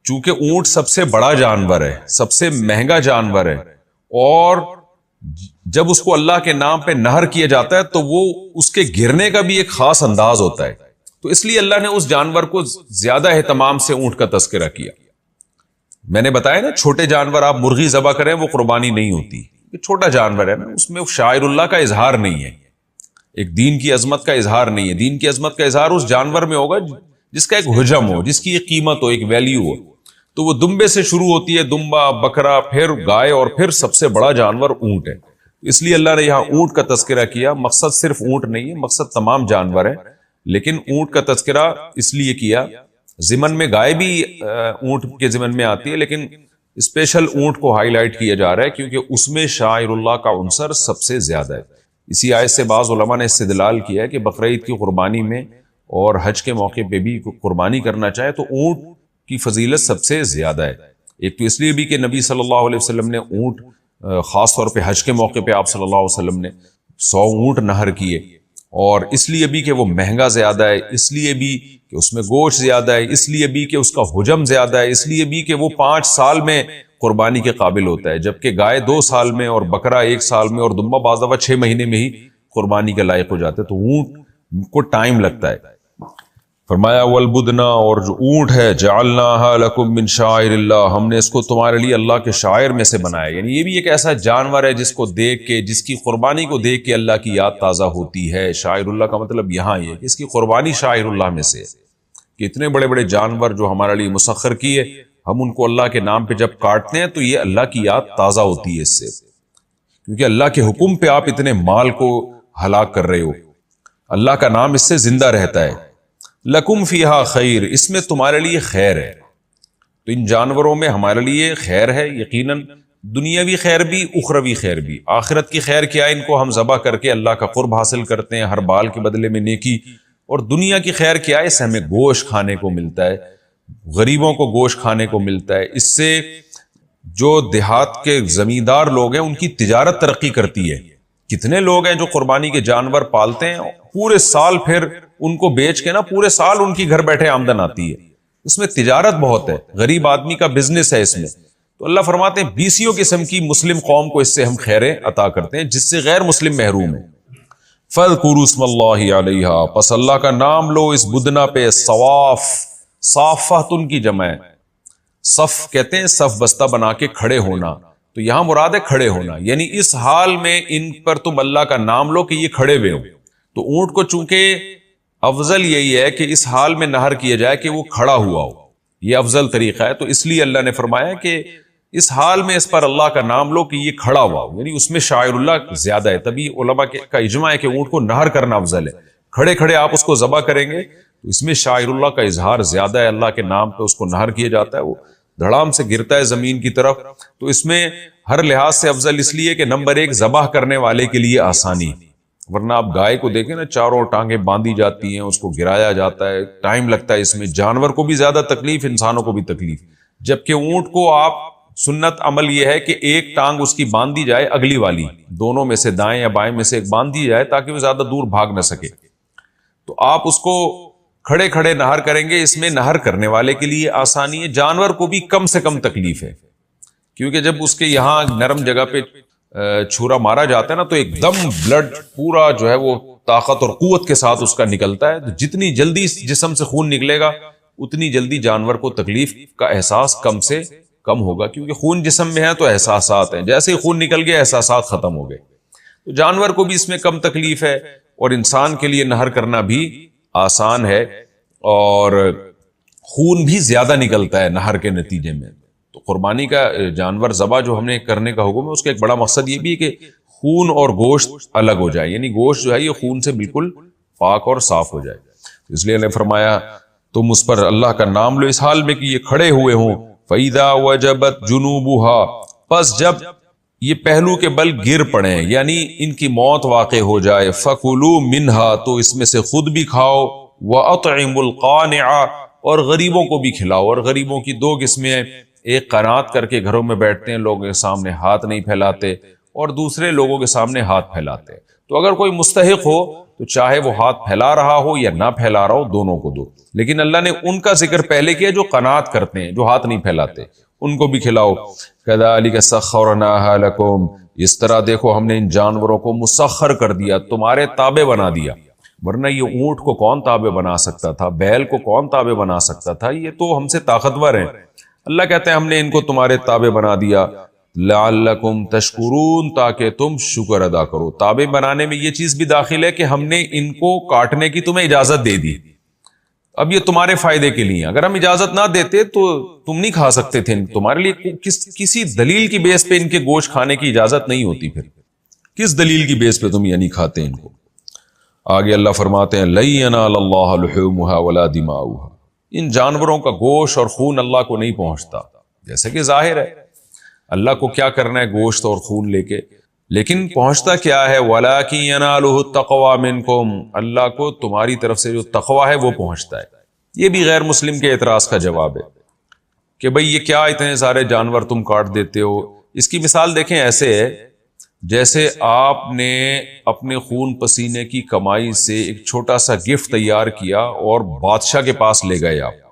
چونکہ اونٹ سب سے بڑا جانور ہے، سب سے مہنگا جانور ہے، اور جب اس کو اللہ کے نام پہ نہر کیا جاتا ہے تو وہ اس کے گرنے کا بھی ایک خاص انداز ہوتا ہے. تو اس لیے اللہ نے اس جانور کو زیادہ اہتمام سے اونٹ کا تذکرہ کیا. میں نے بتایا نا چھوٹے جانور آپ مرغی ذبح کریں وہ قربانی نہیں ہوتی، یہ چھوٹا جانور ہے نا، اس میں شاعر اللہ کا اظہار نہیں ہے، ایک دین کی عظمت کا اظہار نہیں ہے. دین کی عظمت کا اظہار اس جانور میں ہوگا جس کا ایک حجم ہو، جس کی ایک قیمت ہو، ایک ویلیو ہو. تو وہ دمبے سے شروع ہوتی ہے، دمبا، بکرا، پھر گائے، اور پھر سب سے بڑا جانور اونٹ ہے. اس لیے اللہ نے یہاں اونٹ کا تذکرہ کیا. مقصد صرف اونٹ نہیں ہے، مقصد تمام جانور ہے، لیکن اونٹ کا تذکرہ اس لیے کیا. ضمن میں گائے بھی اونٹ کے ضمن میں آتی ہے، لیکن اسپیشل اونٹ کو ہائی لائٹ کیا جا رہا ہے کیونکہ اس میں شاعر اللہ کا عنصر سب سے زیادہ ہے. اسی آیت سے بعض علماء نے استدلال کیا ہے کہ بقرعید کی قربانی میں اور حج کے موقع پہ بھی قربانی کرنا چاہے تو اونٹ کی فضیلت سب سے زیادہ ہے. ایک تو اس لیے بھی کہ نبی صلی اللہ علیہ وسلم نے اونٹ، خاص طور پہ حج کے موقع پہ آپ صلی اللہ علیہ وسلم نے 100 اونٹ نہر کیے، اور اس لیے بھی کہ وہ مہنگا زیادہ ہے، اس لیے بھی کہ اس میں گوشت زیادہ ہے، اس لیے بھی کہ اس کا حجم زیادہ ہے، اس لیے بھی کہ وہ 5 سال میں قربانی کے قابل ہوتا ہے، جبکہ گائے 2 سال میں اور بکرا 1 سال میں اور دمبا بعض دفعہ 6 مہینے میں ہی قربانی کے لائق ہو جاتے. تو اونٹ کو ٹائم لگتا ہے. فرمایا والبدنا، اور جو اونٹ ہے، جعلناها لکم من شعائر اللہ، ہم نے اس کو تمہارے لیے اللہ کے شاعر میں سے بنایا. یعنی یہ بھی ایک ایسا جانور ہے جس کو دیکھ کے، جس کی قربانی کو دیکھ کے اللہ کی یاد تازہ ہوتی ہے. شاعر اللہ کا مطلب یہاں یہ کہ اس کی قربانی شاعر اللہ میں سے ہے کہ اتنے بڑے بڑے جانور جو ہمارے لیے مسخر کیے، ہم ان کو اللہ کے نام پہ جب کاٹتے ہیں تو یہ اللہ کی یاد تازہ ہوتی ہے اس سے، کیونکہ اللہ کے حکم پہ آپ اتنے مال کو ہلاک کر رہے ہو. اللہ کا نام اس سے زندہ رہتا ہے. لکم فیہا خیر، اس میں تمہارے لیے خیر ہے. تو ان جانوروں میں ہمارے لیے خیر ہے، یقیناً دنیاوی خیر بھی، اخروی خیر بھی. آخرت کی خیر کیا ہے؟ ان کو ہم ذبح کر کے اللہ کا قرب حاصل کرتے ہیں، ہر بال کے بدلے میں نیکی. اور دنیا کی خیر کیا ہے؟ اس سے ہمیں گوشت کھانے کو ملتا ہے، غریبوں کو گوشت کھانے کو ملتا ہے. اس سے جو دیہات کے زمیندار لوگ ہیں ان کی تجارت ترقی کرتی ہے. کتنے لوگ ہیں جو قربانی کے جانور پالتے ہیں، پورے سال پھر ان کو بیچ کے نا پورے سال ان کی گھر بیٹھے آمدن آتی ہے. اس میں تجارت بہت ہے، غریب آدمی کا بزنس ہے اس میں. تو اللہ فرماتے ہیں 20 قسم کی مسلم قوم کو اس سے ہم خیریں عطا کرتے ہیں جس سے غیر مسلم محروم ہے. فَاذْكُرُوا اسْمَ اللَّهِ عَلَيْهَا، پس اللہ کا نام لو اس بدنا پہ. صواف، صافاتن کی جمع ہے. صف کہتے ہیں صف بستہ بنا کے کھڑے ہونا، تو یہاں مراد ہے کھڑے ہونا، یعنی اس حال میں ان پر تم اللہ کا نام لو کہ یہ کھڑے ہوئے ہو. تو اونٹ کو چونکہ افضل یہی ہے کہ اس حال میں نہر کیا جائے کہ وہ کھڑا ہوا ہو، یہ افضل طریقہ ہے. تو اس لیے اللہ نے فرمایا کہ اس حال میں اس پر اللہ کا نام لو کہ یہ کھڑا ہوا ہو، یعنی اس میں شاعر اللہ زیادہ ہے. تبھی علماء کا اجماع ہے کہ اونٹ کو نہر کرنا افضل ہے. کھڑے کھڑے آپ اس کو ذبح کریں گے تو اس میں شاعر اللہ کا اظہار زیادہ ہے، اللہ کے نام پہ اس کو نہر کیا جاتا ہے، وہ دھڑام سے گرتا ہے زمین کی طرف. تو اس میں ہر لحاظ سے افضل اس لیے کہ نمبر 1 ذبح کرنے والے کے لیے آسانی. ورنہ آپ گائے کو دیکھیں نا، چاروں ٹانگیں باندھی جاتی ہیں، اس کو گرایا جاتا ہے، ٹائم لگتا ہے. اس میں جانور کو بھی زیادہ تکلیف، انسانوں کو بھی تکلیف. جبکہ اونٹ کو آپ سنت عمل یہ ہے کہ ایک ٹانگ اس کی باندھی جائے، اگلی والی دونوں میں سے دائیں یا بائیں میں سے ایک باندھی جائے تاکہ وہ زیادہ دور بھاگ نہ سکے. تو آپ اس کو کھڑے کھڑے نہر کریں گے، اس میں نہر کرنے والے کے لیے آسانی ہے. جانور کو بھی کم سے کم تکلیف ہے، کیونکہ جب اس کے یہاں نرم جگہ پہ چھرا مارا جاتا ہے نا تو ایک دم بلڈ پورا جو ہے وہ طاقت اور قوت کے ساتھ اس کا نکلتا ہے. تو جتنی جلدی جسم سے خون نکلے گا اتنی جلدی جانور کو تکلیف کا احساس کم سے کم ہوگا، کیونکہ خون جسم میں ہے تو احساسات ہیں، جیسے ہی خون نکل گیا احساسات ختم ہو گئے. تو جانور کو بھی اس میں کم تکلیف ہے، اور انسان کے لیے نہر کرنا بھی آسان ہے، اور خون بھی زیادہ نکلتا ہے نہر کے نتیجے میں. تو قربانی کا جانور ذبح جو ہم نے کرنے کا حکم ہے، اس کا ایک بڑا مقصد یہ بھی ہے کہ خون اور گوشت الگ ہو جائے، یعنی گوشت جو ہے یہ خون سے بالکل پاک اور صاف ہو جائے. اس لیے نے فرمایا تم اس پر اللہ کا نام لو اس حال میں کہ یہ کھڑے ہوئے ہوں. فَإِذَا وَجَبَتْ جُنُوبُهَا، پس جب یہ پہلو کے بل گر پڑیں یعنی ان کی موت واقع ہو جائے، فَكُلُوا مِنْهَا، تو اس میں سے خود بھی کھاؤ، وَأَطْعِمُوا الْقَانِعَ، اور غریبوں کو بھی کھلاؤ. اور غریبوں کی دو قسمیں ہیں، ایک قناعت کر کے گھروں میں بیٹھتے ہیں، لوگوں کے سامنے ہاتھ نہیں پھیلاتے، اور دوسرے لوگوں کے سامنے ہاتھ پھیلاتے ہیں. تو اگر کوئی مستحق ہو تو چاہے وہ ہاتھ پھیلا رہا ہو یا نہ پھیلا رہا ہو، دونوں کو دو. لیکن اللہ نے ان کا ذکر پہلے کیا جو قناعت کرتے ہیں، جو ہاتھ نہیں پھیلاتے، ان کو بھی کھلاؤ. کذالک سخرناها لکم، اس طرح دیکھو ہم نے ان جانوروں کو مسخر کر دیا، تمہارے تابع بنا دیا. ورنہ یہ اونٹ کو کون تابع بنا سکتا تھا، بیل کو کون تابع بنا سکتا تھا، یہ تو ہم سے طاقتور ہیں. اللہ کہتے ہیں ہم نے ان کو تمہارے تابع بنا دیا. لعلکم تشکرون، تاکہ تم شکر ادا کرو. تابع بنانے میں یہ چیز بھی داخل ہے کہ ہم نے ان کو کاٹنے کی تمہیں اجازت دے دی، اب یہ تمہارے فائدے کے لیے. اگر ہم اجازت نہ دیتے تو تم نہیں کھا سکتے تھے، تمہارے لیے کسی دلیل کی بیس پہ ان کے گوشت کھانے کی اجازت نہیں ہوتی. پھر کس دلیل کی بیس پہ تم یہ نہیں کھاتے ان کو؟ آگے اللہ فرماتے ہیں لَن يَنَالَ اللَّهَ لُحُومُهَا وَلَا دِمَاؤُهَا، ان جانوروں کا گوشت اور خون اللہ کو نہیں پہنچتا. جیسے کہ ظاہر ہے اللہ کو کیا کرنا ہے گوشت اور خون لے کے، لیکن پہنچتا کیا ہے؟ وَلَٰكِن يَنَالُهُ التَّقْوَىٰ مِنْكُمْ، اللہ کو تمہاری طرف سے جو تقویٰ ہے وہ پہنچتا ہے. یہ بھی غیر مسلم کے اعتراض کا جواب ہے کہ بھئی یہ کیا اتنے سارے جانور تم کاٹ دیتے ہو. اس کی مثال دیکھیں ایسے ہے جیسے آپ نے اپنے خون پسینے کی کمائی سے ایک چھوٹا سا گفٹ تیار کیا اور بادشاہ کے پاس لے گئے. آپ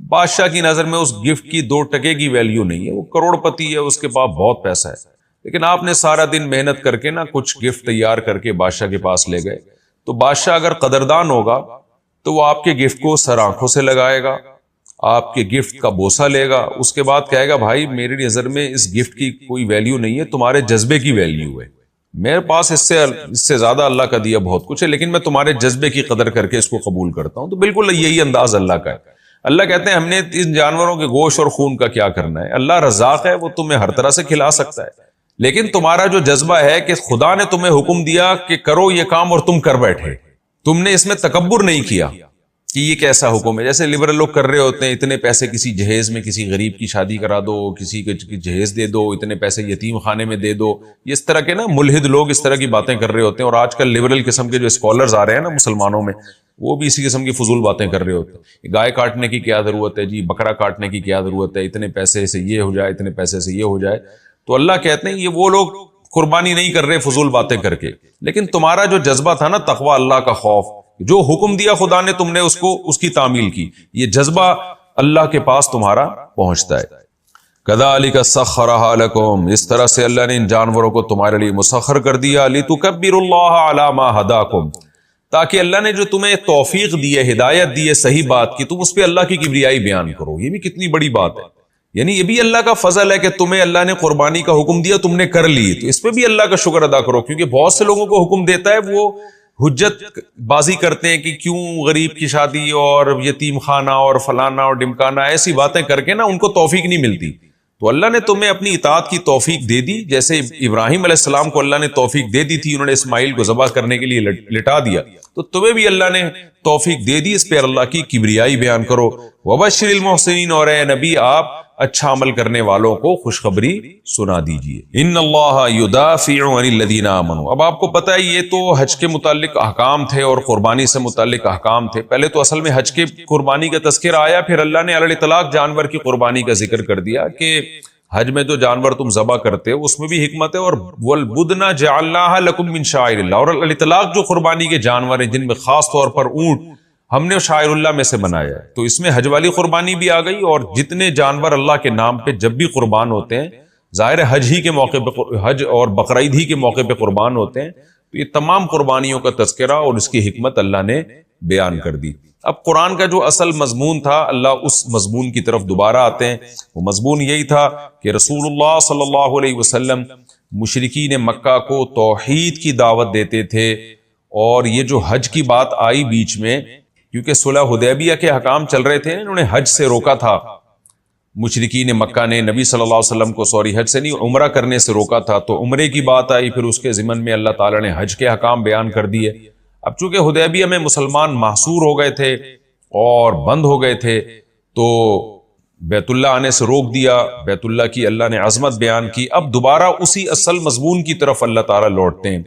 بادشاہ کی نظر میں اس گفٹ کی 2 ٹکے کی ویلیو نہیں ہے، وہ کروڑ پتی ہے، اس کے پاس بہت پیسہ ہے، لیکن آپ نے سارا دن محنت کر کے نا کچھ گفٹ تیار کر کے بادشاہ کے پاس لے گئے. تو بادشاہ اگر قدردان ہوگا تو وہ آپ کے گفٹ کو سر آنکھوں سے لگائے گا، آپ کے گفٹ کا بوسہ لے گا، اس کے بعد کہے گا بھائی میری نظر میں اس گفٹ کی کوئی ویلیو نہیں ہے، تمہارے جذبے کی ویلیو ہے. میرے پاس اس سے زیادہ اللہ کا دیا بہت کچھ ہے، لیکن میں تمہارے جذبے کی قدر کر کے اس کو قبول کرتا ہوں. تو بالکل یہی انداز اللہ کا ہے. اللہ کہتے ہیں ہم نے ان جانوروں کے گوشت اور خون کا کیا کرنا ہے. اللہ رزاق ہے، وہ تمہیں ہر طرح سے کھلا سکتا ہے، لیکن تمہارا جو جذبہ ہے کہ خدا نے تمہیں حکم دیا کہ کرو یہ کام اور تم کر بیٹھے، تم نے اس میں تکبر نہیں کیا کہ یہ کیسا حکم ہے. جیسے لبرل لوگ کر رہے ہوتے ہیں، اتنے پیسے کسی جہیز میں کسی غریب کی شادی کرا دو، کسی کے جہیز دے دو، اتنے پیسے یتیم خانے میں دے دو. اس طرح کے نا ملحد لوگ اس طرح کی باتیں کر رہے ہوتے ہیں. اور آج کل لبرل قسم کے جو اسکالرز آ رہے ہیں نا مسلمانوں میں، وہ بھی اسی قسم کی فضول باتیں کر رہے ہوتے ہیں. گائے کاٹنے کی کیا ضرورت ہے جی، بکرا کاٹنے کی کیا ضرورت ہے، اتنے پیسے سے یہ ہو جائے، اتنے پیسے سے یہ ہو جائے. تو اللہ کہتے ہیں یہ وہ لوگ قربانی نہیں کر رہے فضول باتیں کر کے، لیکن تمہارا جو جذبہ تھا نا تقوی، اللہ کا خوف، جو حکم دیا خدا نے تم نے اس کی تعمیل کی، یہ جذبہ اللہ کے پاس تمہارا پہنچتا ہے. کذالک سخرھا لکم، اس طرح سے اللہ نے ان جانوروں کو تمہارے لیے مسخر کر دیا. لتکبروا اللہ علی ما ھداکم، تاکہ اللہ نے جو تمہیں توفیق دی ہے، ہدایت دی ہے صحیح بات کی، تم اس پہ اللہ کی کبریائی بیان کرو. یہ بھی کتنی بڑی بات ہے. یعنی یہ بھی اللہ کا فضل ہے کہ تمہیں اللہ نے قربانی کا حکم دیا، تم نے کر لی، تو اس پہ بھی اللہ کا شکر ادا کرو. کیونکہ بہت سے لوگوں کو حکم دیتا ہے، وہ حجت بازی کرتے ہیں کہ کیوں غریب کی شادی اور یتیم خانہ اور فلانا اور ڈمکانا، ایسی باتیں کر کے نا ان کو توفیق نہیں ملتی. تو اللہ نے تمہیں اپنی اطاعت کی توفیق دے دی. جیسے ابراہیم علیہ السلام کو اللہ نے توفیق دے دی تھی، انہوں نے اسماعیل کو ذبح کرنے کے لیے لٹا دیا، تو تمہیں بھی اللہ نے توفیق دے دی، اس پہ اللہ کی کبریائی بیان کرو. وبشر المحسنین، اور اے نبی آپ اچھا عمل کرنے والوں کو خوشخبری سنا دیجئے. ان اللہ یدافع عن الذین آمنوا. اب آپ کو پتہ ہے یہ تو حج کے متعلق احکام تھے اور قربانی سے متعلق احکام تھے. پہلے تو اصل میں حج کے قربانی کا تذکرہ آیا، پھر اللہ نے علی الاطلاق جانور کی قربانی کا ذکر کر دیا کہ حج میں جو جانور تم ذبح کرتے ہو اس میں بھی حکمت ہے. اور والبدن جعلناها لکم من شعائر اللہ، اور علی الاطلاق جو قربانی کے جانور ہیں جن میں خاص طور پر اونٹ ہم نے شاعر اللہ میں سے بنایا ہے، تو اس میں حج والی قربانی بھی آ گئی. اور جتنے جانور اللہ کے نام پہ جب بھی قربان ہوتے ہیں، ظاہر ہے حج ہی کے موقع پہ، حج اور بقرعید ہی کے موقع پہ قربان ہوتے ہیں، تو یہ تمام قربانیوں کا تذکرہ اور اس کی حکمت اللہ نے بیان کر دی. اب قرآن کا جو اصل مضمون تھا، اللہ اس مضمون کی طرف دوبارہ آتے ہیں. وہ مضمون یہی تھا کہ رسول اللہ صلی اللہ علیہ وسلم مشرکین مکہ کو توحید کی دعوت دیتے تھے. اور یہ جو حج کی بات آئی بیچ میں، کیونکہ صلح حدیبیہ کے حکام چل رہے تھے، انہوں نے حج سے روکا تھا، مشرکین مکہ نے نبی صلی اللہ علیہ وسلم کو حج سے نہیں عمرہ کرنے سے روکا تھا، تو عمرے کی بات آئی، پھر اس کے ضمن میں اللہ تعالیٰ نے حج کے حکام بیان کر دیے۔ اب چونکہ حدیبیہ میں مسلمان محصور ہو گئے تھے اور بند ہو گئے تھے، تو بیت اللہ آنے سے روک دیا، بیت اللہ کی اللہ نے عظمت بیان کی۔ اب دوبارہ اسی اصل مضمون کی طرف اللہ تعالیٰ لوٹتے ہیں۔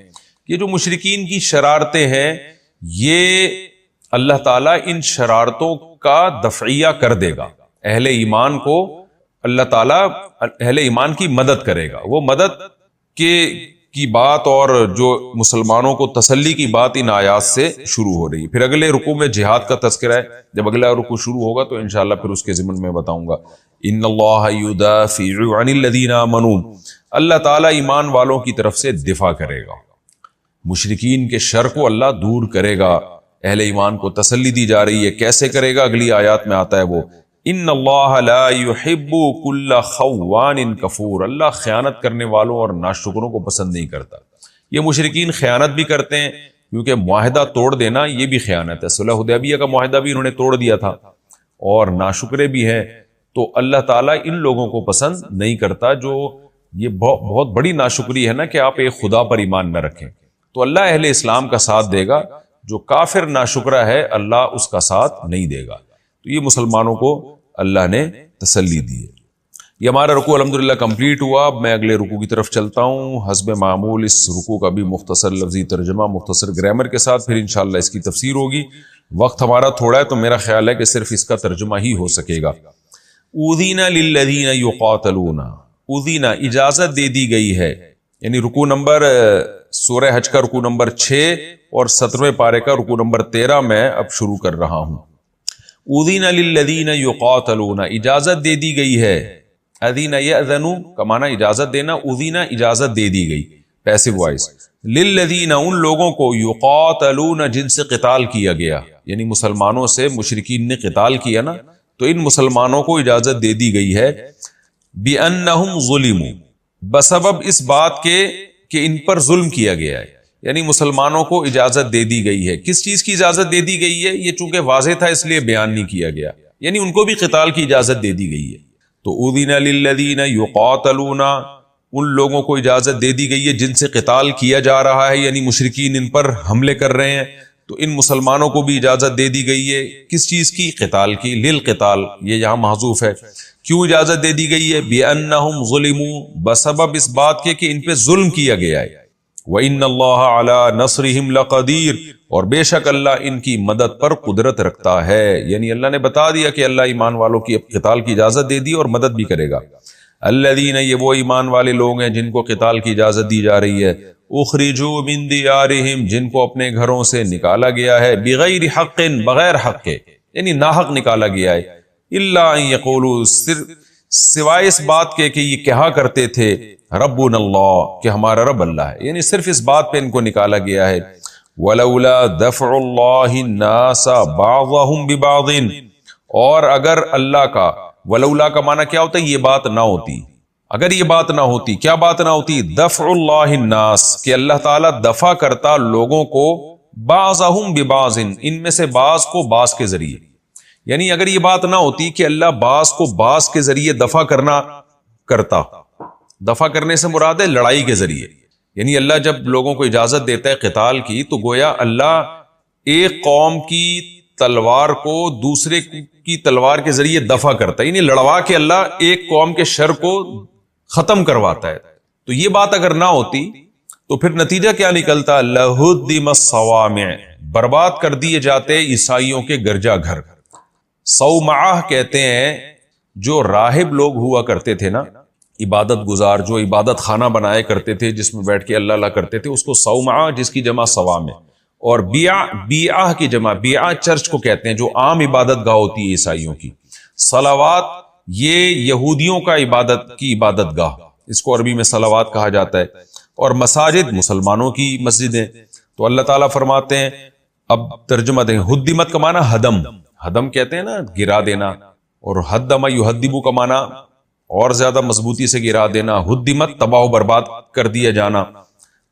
یہ جو مشرکین کی شرارتیں ہیں، یہ اللہ تعالیٰ ان شرارتوں کا دفعیہ کر دے گا۔ اہل ایمان کو اللہ تعالیٰ اہل ایمان کی مدد کرے گا۔ وہ مدد کی بات اور جو مسلمانوں کو تسلی کی بات ان آیات سے شروع ہو رہی ہے۔ پھر اگلے رکوع میں جہاد کا تذکرہ ہے، جب اگلا رکوع شروع ہوگا تو انشاءاللہ پھر اس کے ضمن میں بتاؤں گا۔ ان اللہ یدافع عن الذین آمنوا، اللہ تعالیٰ ایمان والوں کی طرف سے دفاع کرے گا، مشرکین کے شر کو اللہ دور کرے گا، اہل ایمان کو تسلی دی جا رہی ہے۔ کیسے کرے گا؟ اگلی آیات میں آتا ہے وہ، ان اللہ لا يحب كل خوان کفور، اللہ خیانت کرنے والوں اور ناشکروں کو پسند نہیں کرتا۔ یہ مشرکین خیانت بھی کرتے ہیں، کیونکہ معاہدہ توڑ دینا یہ بھی خیانت ہے۔ صلح حدیبیہ کا معاہدہ بھی انہوں نے توڑ دیا تھا، اور ناشکرے بھی ہیں۔ تو اللہ تعالیٰ ان لوگوں کو پسند نہیں کرتا، جو یہ بہت بڑی ناشکری ہے نا کہ آپ ایک خدا پر ایمان نہ رکھیں۔ تو اللہ اہل اسلام کا ساتھ دے گا، جو کافر ناشکرہ ہے اللہ اس کا ساتھ نہیں دے گا۔ تو یہ مسلمانوں کو اللہ نے تسلی دی ہے۔ یہ ہمارا رکوع الحمدللہ کمپلیٹ ہوا۔ اب میں اگلے رکوع کی طرف چلتا ہوں۔ حسب معمول اس رکوع کا بھی مختصر لفظی ترجمہ، مختصر گرامر کے ساتھ، پھر انشاءاللہ اس کی تفسیر ہوگی۔ وقت ہمارا تھوڑا ہے تو میرا خیال ہے کہ صرف اس کا ترجمہ ہی ہو سکے گا۔ اذین للذین یقاتلون، اذین اجازت دے دی گئی ہے، یعنی رکوع نمبر سورہ حج کا رکوع نمبر 6 اور 17ویں پارے کا رکوع نمبر 13 میں اب شروع کر رہا ہوں۔ اذین للذین یقاتلون، اجازت دے دی گئی ہے۔ اذین یأذن کا معنی اجازت دینا، اذین اجازت دے دی گئی، پیسو وائس۔ للذین ان لوگوں کو، یقاتلون جن سے قتال کیا گیا، یعنی مسلمانوں سے مشرکین نے قتال کیا نا، تو ان مسلمانوں کو اجازت دے دی گئی ہے۔ بِأَنَّهُمْ ظُلِمُوا، بسبب اس بات کے کہ ان پر ظلم کیا گیا ہے، یعنی مسلمانوں کو اجازت دے دی گئی ہے۔ کس چیز کی اجازت دے دی گئی ہے؟ یہ چونکہ واضح تھا اس لیے بیان نہیں کیا گیا، یعنی ان کو بھی قتال کی اجازت دے دی گئی ہے۔ تو اذن للذین یقاتلون، ان لوگوں کو اجازت دے دی گئی ہے جن سے قتال کیا جا رہا ہے، یعنی مشرکین ان پر حملے کر رہے ہیں، تو ان مسلمانوں کو بھی اجازت دے دی گئی ہے۔ کس چیز کی؟ قتال کی، للقتال، یہ یہاں محذوف ہے۔ کیوں اجازت دے دی گئی ہے؟ بِأَنَّهُمْ ظُلِمُوا، بسبب اس بات کے کہ ان پہ ظلم کیا گیا ہے۔ وَإِنَّ اللَّهَ عَلَى نَصْرِهِمْ لَقَدِيرٌ، اور بے شک اللہ ان کی مدد پر قدرت رکھتا ہے، یعنی اللہ نے بتا دیا کہ اللہ ایمان والوں کی قتال کی اجازت دے دی اور مدد بھی کرے گا۔ الذین، یہ وہ ایمان والے لوگ ہیں جن کو قتال کی اجازت دی جا رہی ہے۔ اخرجوا من دیارہم، جن کو اپنے گھروں سے نکالا گیا ہے، بغیر حق، بغیر حق کے، یعنی ناحق نکالا گیا ہے۔ الا ان یقولوا، سوائے اس بات کے کہ یہ کہا کرتے تھے ربنا اللہ، کہ ہمارا رب اللہ ہے، یعنی صرف اس بات پہ ان کو نکالا گیا ہے۔ ولولا دفع اللہ الناس بعضهم ببعض، اور اگر اللہ کا، ولولا کا معنی کیا ہوتا ہے؟ یہ بات نہ ہوتی، اگر یہ بات نہ ہوتی، کیا بات نہ ہوتی؟ دفع اللہ الناس، کہ اللہ تعالیٰ دفع کرتا لوگوں کو، بعضهم ببعض، ان میں سے بعض کو بعض کے ذریعے، یعنی اگر یہ بات نہ ہوتی کہ اللہ بعض کو بعض کے ذریعے دفع کرتا، دفع کرنے سے مراد ہے لڑائی کے ذریعے، یعنی اللہ جب لوگوں کو اجازت دیتا ہے قتال کی، تو گویا اللہ ایک قوم کی تلوار کو دوسرے کی تلوار کے ذریعے دفع کرتا ہے، یعنی لڑوا کے اللہ ایک قوم کے شر کو ختم کرواتا ہے۔ تو یہ بات اگر نہ ہوتی تو پھر نتیجہ کیا نکلتا؟ لہدم الصوامع، برباد کر دیے جاتے عیسائیوں کے گرجا گھر۔ صومعہ کہتے ہیں جو راہب لوگ ہوا کرتے تھے نا، عبادت گزار، جو عبادت خانہ بنائے کرتے تھے جس میں بیٹھ کے اللہ اللہ کرتے تھے، اس کو صومعہ، جس کی جمع صوامع، اور بیعہ کی جمع، بیعہ چرچ کو کہتے ہیں جو عام عبادت گاہ ہوتی ہے عیسائیوں کی۔ صلوات، یہ یہودیوں کا عبادت گاہ، اس کو عربی میں صلوات کہا جاتا ہے، اور مساجد مسلمانوں کی مسجدیں۔ تو اللہ تعالیٰ فرماتے ہیں، اب ترجمہ دیں، ہدمت کا معنی ہدم، ہدم کہتے ہیں نا گرا دینا، اور ہدم یہدم کا معنی اور زیادہ مضبوطی سے گرا دینا، ہدمت تباہ و برباد کر دیا جانا،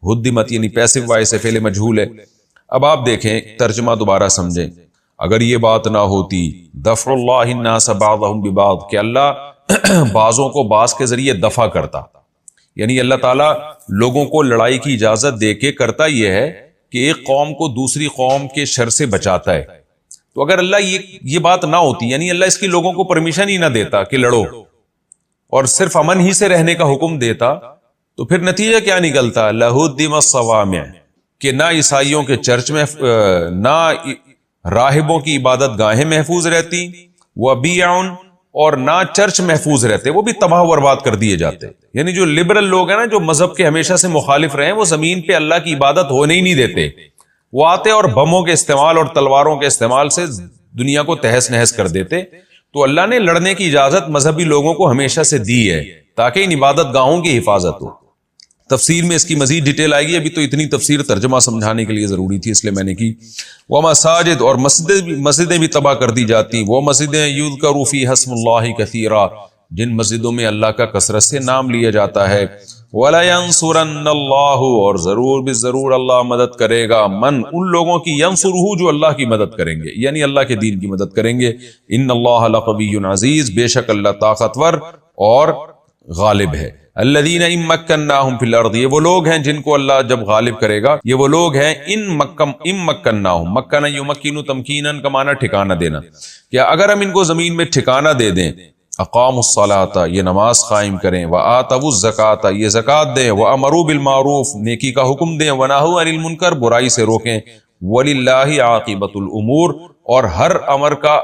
ہدمت یعنی پیسو وائس ہے، فعل مجہول ہے۔ اب آپ دیکھیں ترجمہ دوبارہ سمجھیں، اگر یہ بات نہ ہوتی دفع اللہ الناس بعضهم ببعض، کہ اللہ بعضوں کو بعض کے ذریعے دفع کرتا، یعنی اللہ تعالیٰ لوگوں کو لڑائی کی اجازت دے کے کرتا یہ ہے کہ ایک قوم کو دوسری قوم کے شر سے بچاتا ہے۔ تو اگر اللہ یہ بات نہ ہوتی، یعنی اللہ اس کی لوگوں کو پرمیشن ہی نہ دیتا کہ لڑو اور صرف امن ہی سے رہنے کا حکم دیتا، تو پھر نتیجہ کیا نکلتا؟ لَهُدِّمَ الصَّوَامِعُ، کہ نہ عیسائیوں کے چرچ میں نہ راہبوں کی عبادت گاہیں محفوظ رہتی، وَبِيَعٌ، اور نہ چرچ محفوظ رہتے، وہ بھی تباہ و برباد کر دیے جاتے۔ یعنی جو لبرل لوگ ہیں نا، جو مذہب کے ہمیشہ سے مخالف رہے ہیں، وہ زمین پہ اللہ کی عبادت ہونے ہی نہیں دیتے، وہ آتے اور بموں کے استعمال اور تلواروں کے استعمال سے دنیا کو تہس نہس کر دیتے۔ تو اللہ نے لڑنے کی اجازت مذہبی لوگوں کو ہمیشہ سے دی ہے تاکہ ان عبادت گاہوں کی حفاظت ہو۔ تفسیر میں اس کی مزید ڈیٹیل آئے گی، ابھی تو اتنی تفسیر ترجمہ سمجھانے کے لیے ضروری تھی، اس لیے میں نے کی۔ وہ مساجد، اور مسجدیں بھی تباہ کر دی جاتی، وہ مسجدیں یذکر فیہا اسم اللہ کثیرا، جن مسجدوں میں اللہ کا کثرت سے نام لیا جاتا ہے۔ وَلَيَنصُرَنَّ اللَّهُ، اور ضرور بالضرور اللہ مدد کرے گا، من، ان لوگوں کی، ینصرہ، جو اللہ کی مدد کریں گے، یعنی اللہ کے دین کی مدد کریں گے۔ ان اللہ لقوی عزیز، بے شک اللہ طاقتور اور غالب ہے۔ الذین ان مکناہم فی الارض، یہ وہ لوگ ہیں جن کو اللہ جب غالب کرے گا، یہ وہ لوگ ہیں ان مکناہم، مکن یمکن تمکینا کا معنی ٹھکانہ دینا، کہ اگر ہم ان کو زمین میں ٹھکانہ دے دیں، اقاموا الصلاۃ، یہ نماز قائم کریں، وآتوا الزکاۃ، یہ زکوٰۃ دیں، وامروا بالمعروف، نیکی کا حکم دیں، ونہوا عن المنکر، برائی سے روکیں، وللہ عاقبۃ الامور، اور ہر امر کا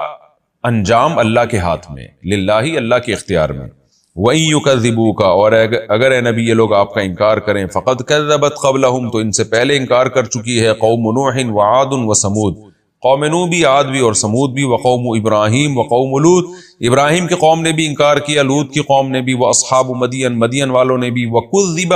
انجام اللہ کے ہاتھ میں، للہ، اللہ کے اختیار میں۔ وَإِن يُكَذِّبُوكَ، اور اگر اے نبی یہ لوگ آپ کا انکار کریں، فَقَدْ كَذَّبَتْ قَبْلَهُمْ، تو ان سے پہلے انکار کر چکی ہے، قوم نوح وعاد وثمود، قوم نوح بھی، عاد بھی اور سمود بھی، وقوم ابراہیم وقوم لوط، ابراہیم کی قوم نے بھی انکار کیا، لوط کی قوم نے بھی، واصحاب مدین، مدین والوں نے بھی، وَكُذِّبَ